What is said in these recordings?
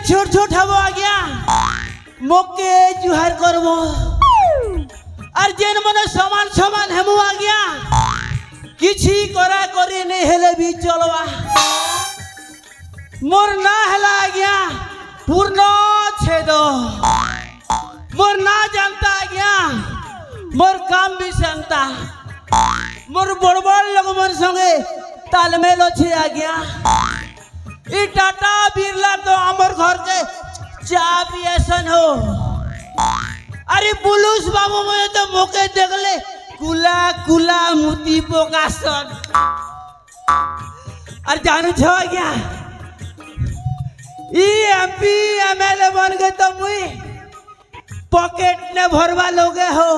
छोट छोट हबो आ गया मोके जुहार करबो और जेन मन समान समान हमु आ गया किछि करा करी नहीं हेले भी चलवा मोर ना हला आ गया पूर्ण छेद मोर ना जानता आ गया मोर काम भी जानता मोर बड़ बड़ लोग मोर संगे तालमेल अच्छे आ गया ई टाटा बिरला तो हमर घर के चा पियसन हो अरे पुलिस बाबू में तो मोके देखले कुला कुला मुती पोकासन अरे जानू छो क्या ई एमपी एमएलए बन गए तो मुई पॉकेट ने भरवा लोगे हो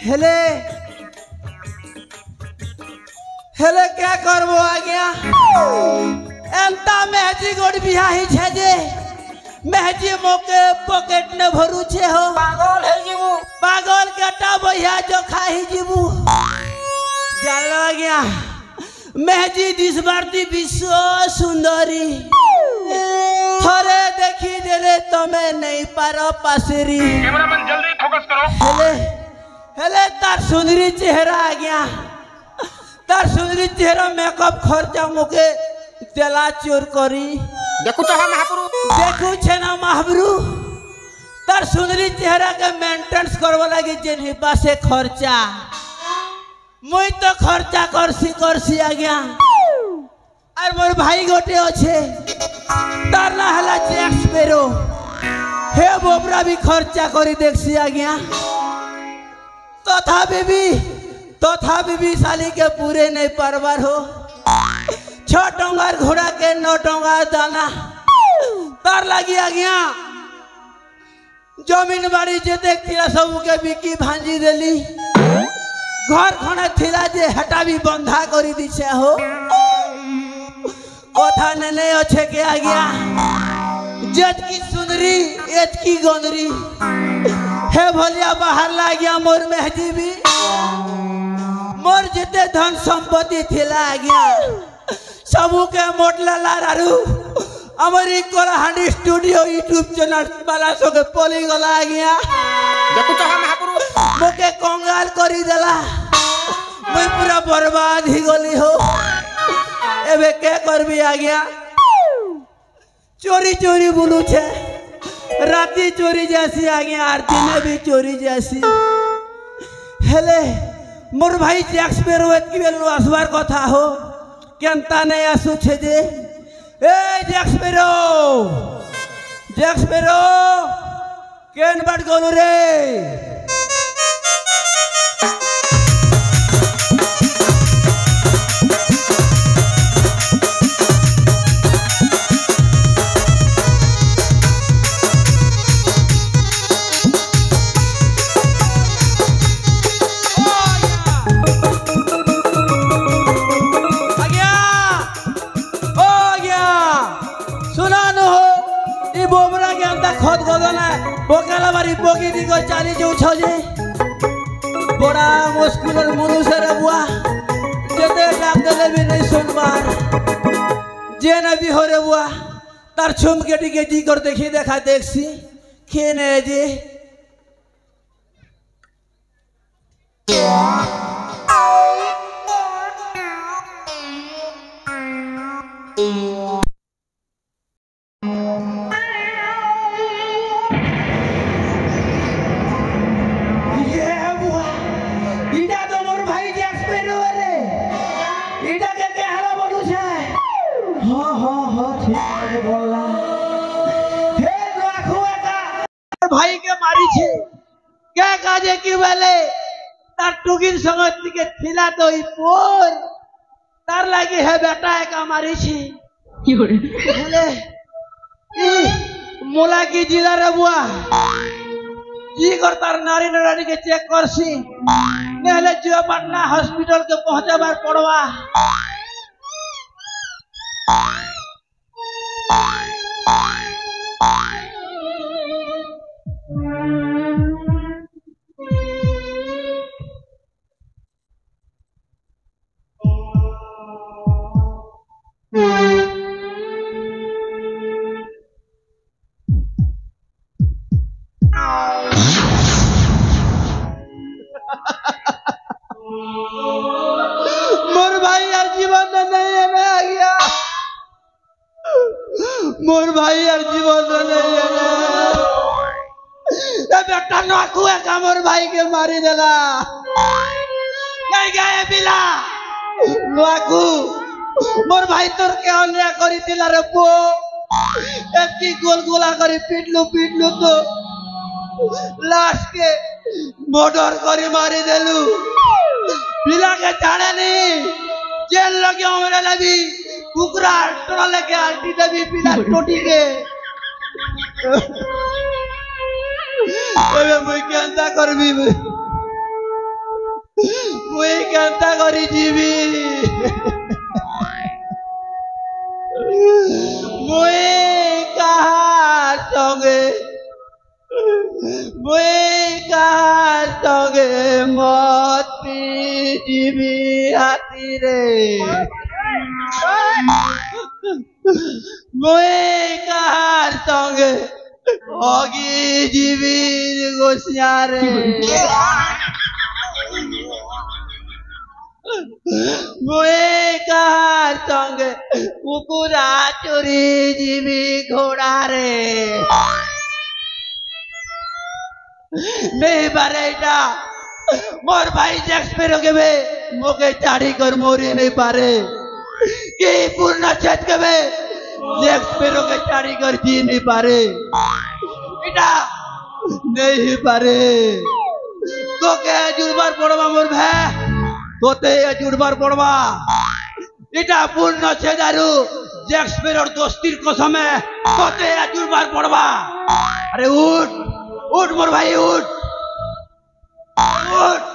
हेले हेले क्या करबो आ गया एंता महजी गोड़ बिहाही छे जे महजी मोके पॉकेट ने भरू छे हो पागल है जीवू पागल कटा भैया जो खाही जीवू जान आ गया महजी दिस भारती विश्व सुंदरी थरे देखी देले तमे नहीं पारो पासरी कैमरामैन जल्दी फोकस करो हेले हेले तार सुंदरी चेहरा आ गया तार सुंदरी चेहरा मेकअप खर्चा मुके तेला चोर करी देखु तो महापुरु देखु छे ना महापुरु तार सुंदरी चेहरा के मेंटेनेंस करबो लागी जेन पासे खर्चा मुई तो खर्चा करसी आ गया और मोर भाई गोटे अच्छे तार ना हला जैक्स पेरो हे बोबरा भी खर्चा करी देखसी आ गया तथा भी साली के पूरे नहीं परवार हो 6 टंगार घोड़ा के 9 टंगार दाना तार लगी आ गया जमीन बाड़ी जे देखती सब के बिकी भांजी देली घर खने थिला जे हटा भी बंधा करी दिछे हो कथा ने अच्छे के आ गया जज की सुंदरी एज की गोंदरी हे भलिया बाहर ला गया मोर महजी भी मोर जिते धन संपत्ति थिला आ गया सबू के मोटला लारू हमारी कोलाहांडी स्टूडियो यूट्यूब चैनल वाला सो के पोली गला आ गया देखु तो महापुरु मोके कंगाल करी देला मैं पूरा बर्बाद ही गली हो एबे के करबी आ गया चोरी चोरी बोलू छे राती चोरी जैसी आ गया आरती में भी चोरी जैसी हेले मोर भाई जैक्स पेरो एतकी बेलु आसबार कथा हो केनता नहीं आसु छे जे ए जैक्स पेरो केन बाट गोलू रे খত গদনা বকালা বাড়ি বগি দিগ চালি যাউছ যে বড়া মুশকিলের মনুষ্যের বুয়া যেতে ডাক দেলে বি নাই শুনবার যে না বিহরে বুয়া তার ছুমকে টিকে জি কর দেখি দেখা দেখছি খেয়ে নে যে भाई के मारी छे क्या काजे की बेले तार टुगिन संगत के थिला तो ई पोर तार लागे है बेटा का मारी छे की करे हेले ई मोला की जिला रे बुआ जी कर तार नारी नारी के चेक करसी नेले जो पटना हॉस्पिटल के पहुंचे बार पड़वा मोर भाई यार जीवन में नहीं है मैं आ गया मोर भाई यार जीवन में नहीं है बेटा नाकू है का मोर भाई के मारी देला नहीं गए बिला नाकू मोर भाई तोर के अन्याय करी दिला रे पो एक की गोल गोला करी पीटलू तो लास्ट के मर्डर करी मारी देलू पिला के जाने नहीं जेल लगे मेरे लगी कुकरा टोला लेके आल्टी देवी पिला टोटी के अबे मुई केंता करबी मुई केंता करी जीवी मुई कहाँ संगे मत जीवी हाथी रे मुई कहाँ संगे होगी जीवी गोसिया रे मुई कहाँ संगे कुकुरा चोरी जीवी घोड़ा रे नहीं बारेटा मोर भाई जैक्सपेरो के बे मोके चाड़ी कर मोरी नहीं पारे कि पूर्ण छत के बे जैक्सपेरो के चाड़ी कर जी नहीं पारे इटा नहीं पारे तो के जुड़बार पड़वा मोर भाई तोते जुड़बार पड़वा इटा पूर्ण छेदारू जैक्सपेरो दोस्तीर कसम है तोते जुड़बार पड़वा अरे उठ उठ मोर भाई उठ उठ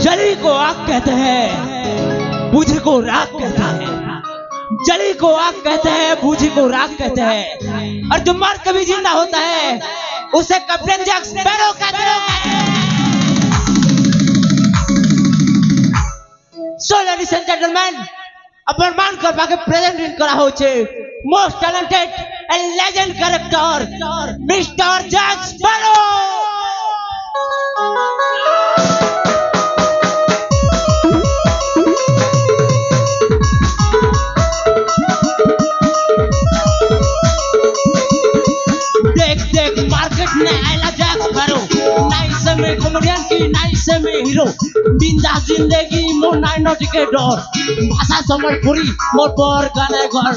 जली को आग कहते हैं बूझी को राख कहते हैं जली को आग कहते हैं बूझी को राख कहते हैं और जो मर कभी जिंदा होता है उसे कैप्टन जैक स्पैरो कहते हैं सो लेडीज एंड जेंटलमैन अपन मान कर बाके प्रेजेंट करा हो छे most talented and legend character mister Jack Sparrow comedian की नाइस में हीरो बिंदास जिंदगी मोर नाइनो टिके डर भाषा समझ पूरी मोर पर गाने घर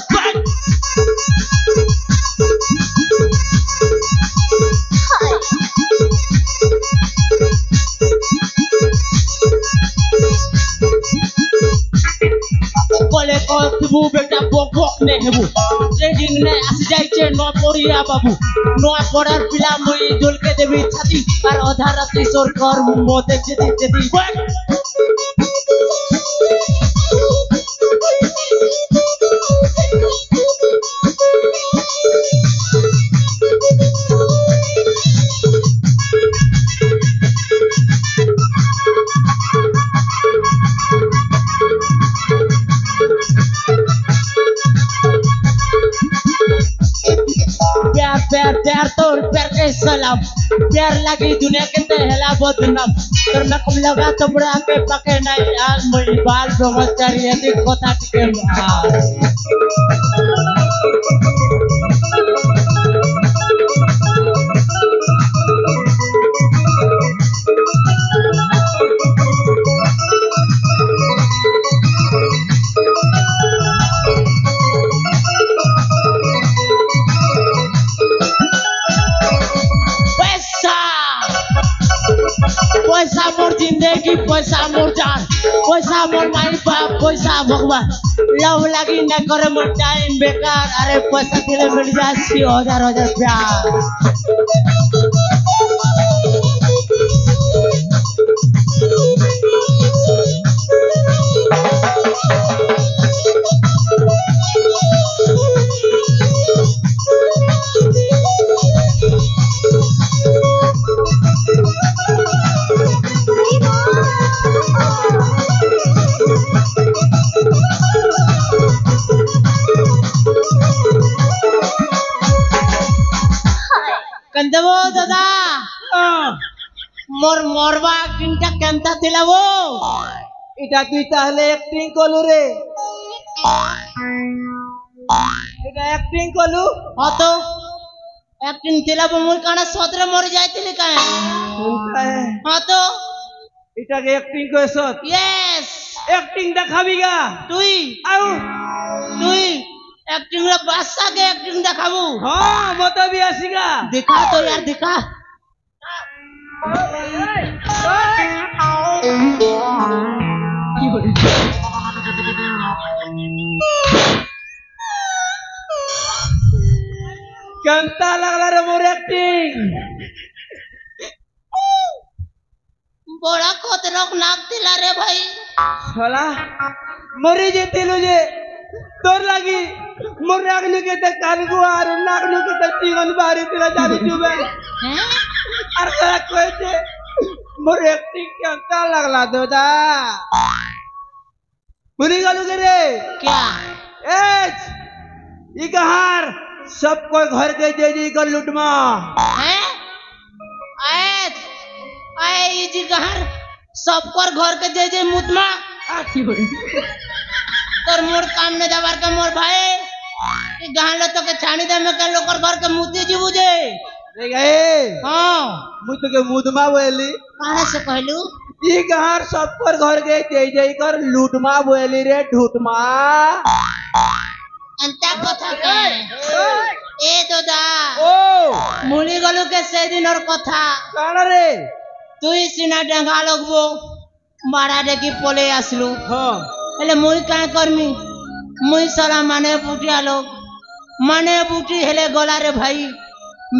বলে কতবু বেটা বক নে হেবু ট্রেডিং নে আসি যাইছে ন পড়িয়া বাবু ন পড়ার পিলা মুই জলকে দেবি ছাতি আর অধা রাত্রি সরকার মতে যেদি যেদি प्यार तोर प्यार के सलाम प्यार लगी दुनिया के तहला बदनाम तोर में कम लगा तबड़ा के पके नहीं आज मेरी बाल ब्रह्मचारी यदि कोता के पैसा मोर जिंदगी पैसा मोर जान पैसा मोर माई बाप पैसा भगवान लव लगी न करे मोर टाइम बेकार अरे पैसा दिले मिल जाए 1000 प्यार कंदबो दादा मोर मोरबा किंटा केमता दिलावो এটা তুই তাহলে অ্যাক্টিং করলু রে এটা অ্যাক্টিং করলু হতো একদিন দিলাবো মুই কানা সদরে মরে যাইতিলি কায় হতো এটাকে অ্যাক্টিং করেছ यस অ্যাক্টিং দেখাবি গা তুই আউ তুই एक्टिंग रे बादशाह के एक्टिंग दिखाबू हां मत भी आसीगा दिखा तो यार दिखा कंता लगला रे मोर एक्टिंग बड़ा खतरनाक नाक दिला रे भाई साला मरी जेतिलु जे तोर लागी मोर नागनु के त कानगु आर नागनु के त जीवन बारी तेरा जादू जुबे हैं अर करा कोते मोर एक्टिंग कंता लगला दोदा मुनी गलु के रे क्या एच ई कहार सब कोई घर के दे कर लुटमा हैं आयत आए ई जी घर सब कर घर के जे मुतमा आखी हो तोर मोर काम ने दबार का मोर भाई ई गां लो तो के छानी दे में के लोकर घर के मुती जीबू जे रे गए हां मुत के मुदमा बोली कहां से कहलू ई कहार सब पर घर के जय कर लूटमा बोली रे ढूटमा अंता कथा के ए दोदा ओ मुली गलू के से दिन और कथा काना रे তুই সিনা ডেঙ্গা লগবো মারা দেখি পলে আসলু हां হেলে মুই কাঁ করমি মুই সারা মানে বুটিয়া লোক মানে বুটি হেলে গলা রে ভাই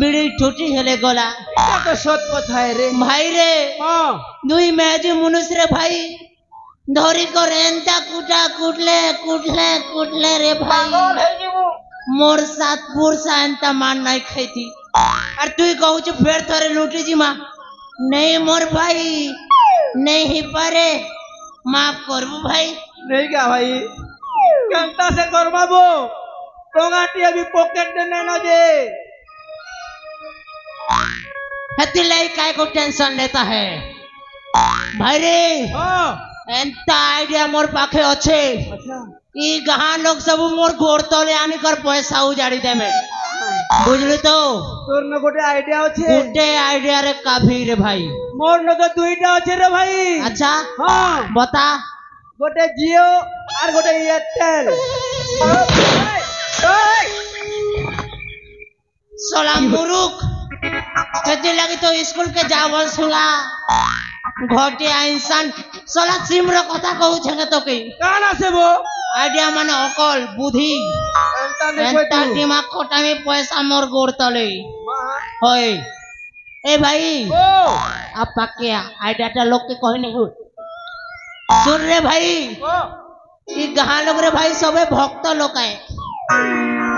বিড়ি ঠুটি হেলে গলা এটা তো সত কথা রে ভাই রে हां দুই মেজি মনুষ্য রে ভাই ধরি করে এন্তা কুটা কুটলে রে ভাই মোর সাতপুর সায়ন্তা মান নাই খাইতি আর তুই কହୁଛୁ ফের থরে লুটি জিমা नहीं मोर भाई नहीं पारे माफ करबू भाई नहीं क्या भाई कंता से करवाबो टोगाटी अभी पॉकेट देने न जे हती लाई काय को टेंशन लेता है भाई रे हां एंता आइडिया मोर पाखे अच्छे अच्छा ई गहा लोग सब मोर गोड़ तले आनी कर पैसा उजाड़ी दे में बुझलु तो तोर न गोटे आइडिया আছে गोटे आइडिया रे काफी रे भाई मोर न तो दुईटा আছে रे भाई अच्छा हां बता गोटे जियो और गोटे एयरटेल ओए सोला मुरुख सेति लगी तो स्कूल के जावल सुला घटिया इंसान सोला सिमर कथा कहू छे तो के कान আছে বো आइडिया माने अकल बुद्धि एंता दिमाग खोटा में पैसा मोर गोड़ तले होय ए भाई ও अब पक्के आइडियाटा लोग के कहि नहीं सुन रे भाई ও ई गां लोग रे भाई सबे भक्त लोग है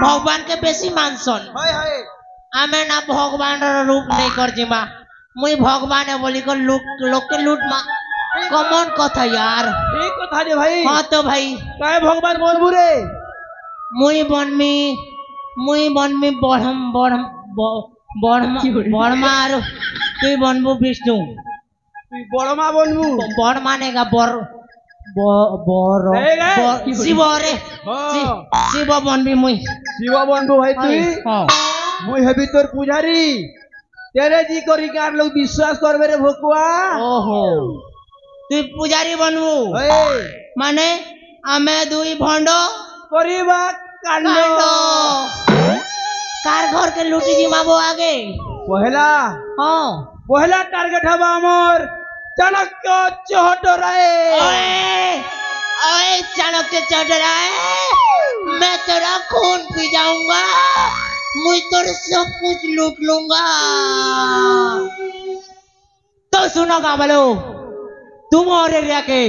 भगवान के बेसी मानसन হাই হাই आमे ना भगवान रो रूप नहीं कर जिमा मुई भगवान है बोली को लोग के लूट मा कमन कथा यार এই কথা রে ভাই हाँ तो भाई কায় ভগবান বলবু রে मुई बनमी बढ़म और तुई बनबू विष्णु তুই বড় মা বলবু बड़ मानेगा शिव रे शिव बनबी मुई শিব বন্ধু ভাই তুই हाँ মুই হেবি তোর পূজারি তেরে জি করি কার লোক বিশ্বাস করবে রে ভকুয়া ओहो तुई पुजारी बनबू এই माने आमे दुई भंडो করিবা কাণ্ড कार घर के लूटी जिमाबो आगे পহেলা हाँ পহেলা টার্গেট হবা আমার চাণক্য চহটরায় ओए चाणक्य चढ़ मैं तेरा खून पी जाऊंगा मुझ तेरे सब कुछ लूट लूंगा तो सुनो गावलो तुम और एरिया के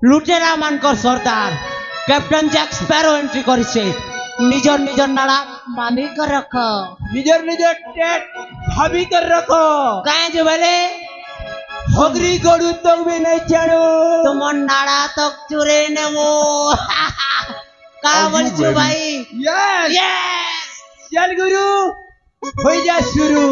लुटेरा मानकर सरदार कैप्टन जैक स्पैरो एंट्री करिছে निजर निजर नाड़ा बांधी कर रखो নিজের নিজের টেট ভাবি করে রাখো कहे जो बोले হগরি গরু তবে নাই ছাড়ো তোমার নাড়া তক চুরে নেবো কা বলছো ভাই यस यस चल गुरु हो जा शुरू